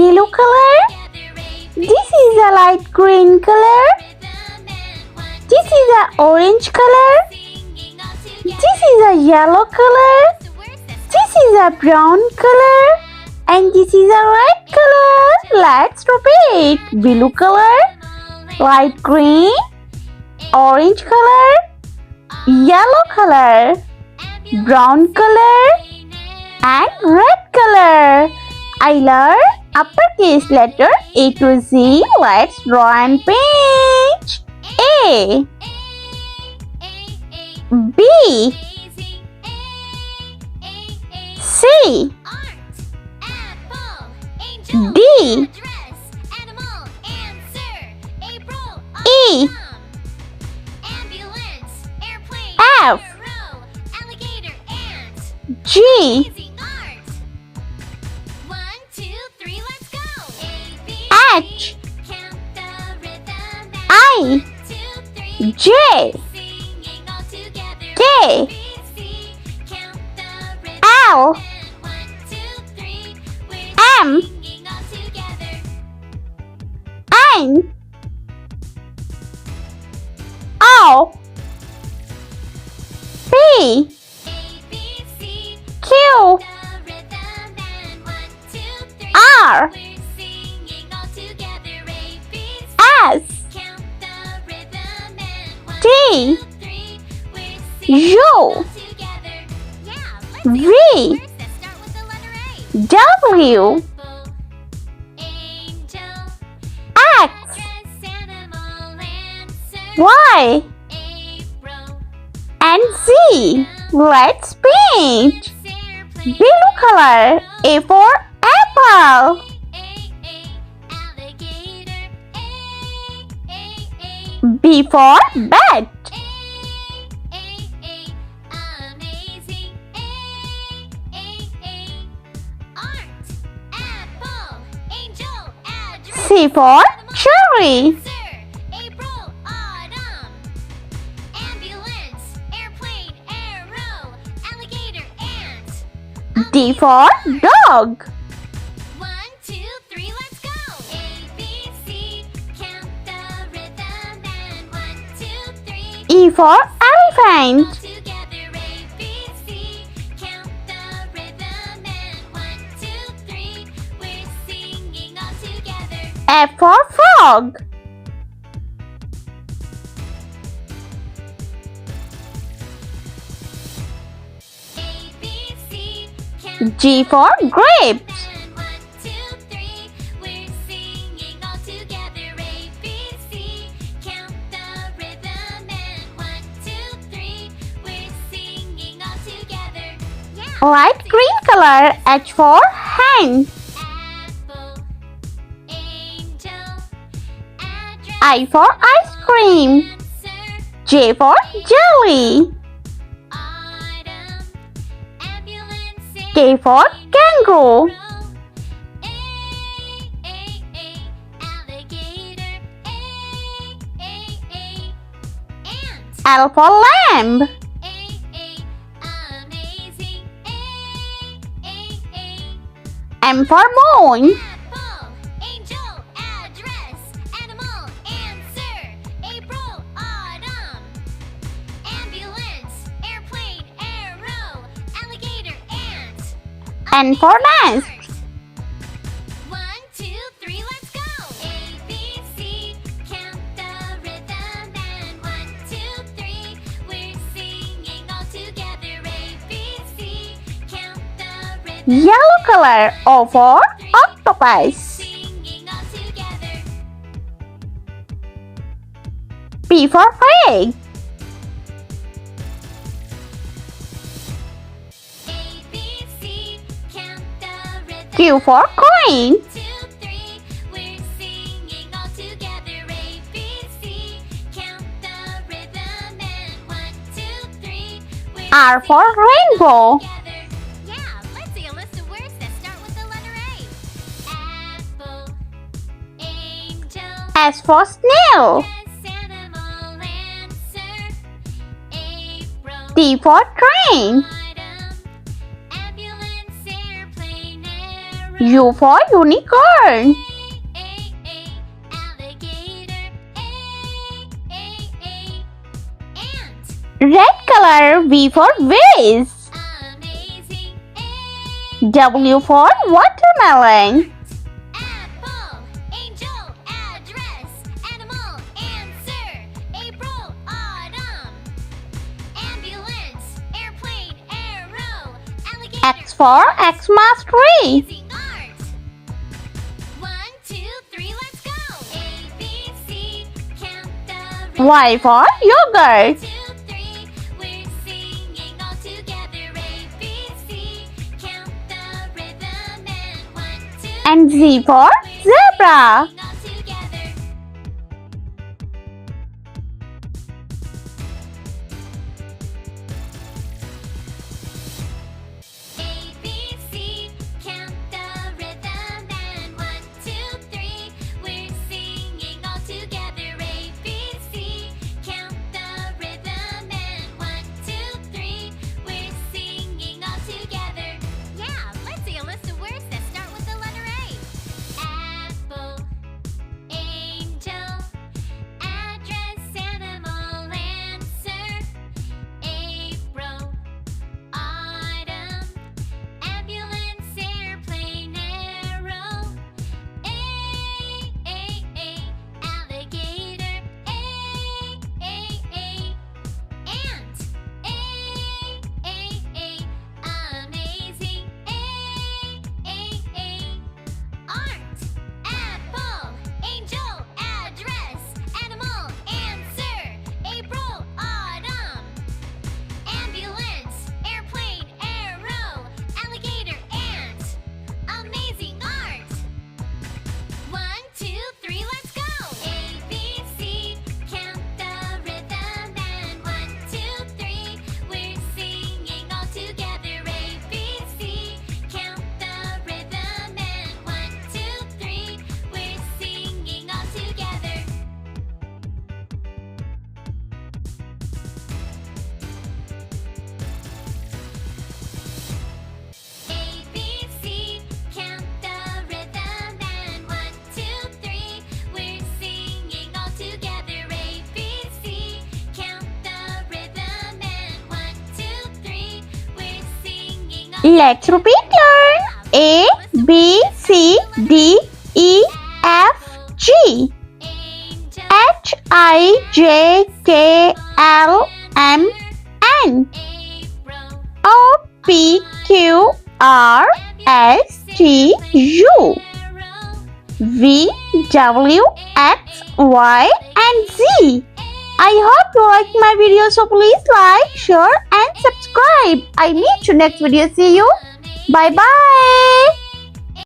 blue color. This is a light green color. This is a orange color. This is a yellow color. This is a brown color. And this is a red color. Let's repeat. Blue color, light green, orange color, yellow color, brown color, and red color. I learned uppercase letter A to Z. Let's draw and paint. A, B, C, D, E, F, G, H, I, J, K, L, M, N, O, P, Q, R, S, T, U, V, W, X, Y, and Z. Let's paint. Blue color. A for apple. B for bat. C for cherry. D for dog. 1, 2, 3, let's go. A, B, C, count the rhythm and 1, 2, 3. E for elephant. All together, A, B, C, count the rhythm and 1, 2, 3. We're singing all together. F for frog. G for grapes. And 1, 2, 3, we're singing all together. A, B, C, count the rhythm and 1, 2, 3, we're singing all together. Yeah. Light green color. H for hen. Apple, angel, address, I for ice cream. answer, J for jelly. autumn, ambulance, K for kangaroo. alligator, ant, L for lamb. amazing, M for moon. apple, angel, address, animal, answer, April, autumn, ambulance, airplane, arrow, alligator, ant. N for nest. 1, 2, 3, let's go. A, B, C, count the rhythm and 1, 2, 3. We're singing all together. A, B, C, count the rhythm. Yellow color. O for octopus. Singing all together. P for pig. A, B, C, count the rhythm. Q for coin. 2, 3. We're singing all together. A, B, C, count the rhythm and 1, 2, 3. We're R for rainbow. together. Yeah, let's see a list of words that start with the letter A. Apple, angel, S for snail. animal, answer, April, T for train. autumn, ambulance, airplane, arrow, U for unicorn. Alligator. Ant. Red color. V for vase. Amazing. W for watermelon. Apple. Angel. Address. Animal. Answer. April. Autumn. Ambulance. Airplane. Arrow. Alligator. X for Xmas tree. Amazing art. 1, 2, 3, let's go. A, B, C, count the rhythm. Y for yogurt. 2, 3, we're singing all together. A, B, C, count the rhythm. And 1, 2, And Z for zebra. sing all together. A, B, C, count the rhythm. And 1, 2, 3, we're singing all together. A, B, C, count the rhythm. And 1, 2, 3, we're singing all together. Yeah, let's see a list of words that start with the letter A. Apple, angel, address, animal, answer, April, autumn, ambulance, airplane, arrow, alligator, ant, amazing, art, apple, angel, address, animal, answer, April, autumn, ambulance, airplane, arrow, alligator, ant, amazing art. 1, 2, 3, let's go. A, B, C, count the rhythm. And 1, 2, 3, we're singing all together. A, B, C, count the rhythm. And 1, 2, 3, we're singing all together. A, B, C, count the rhythm. And 1, 2, 3, we're singing all together. A, B, C, count the rhythm. And 1, 2, 3, we're singing all Let's repeat learn. A, B, C, D, E, F, G, angel, H, I, J, K, L, M, N, April, O, P, Q, R, S, T, U, arrow, V, W, X, Y, and Z. I hope you like my video, so please like, share, and subscribe. I meet you next video. See you. Bye bye.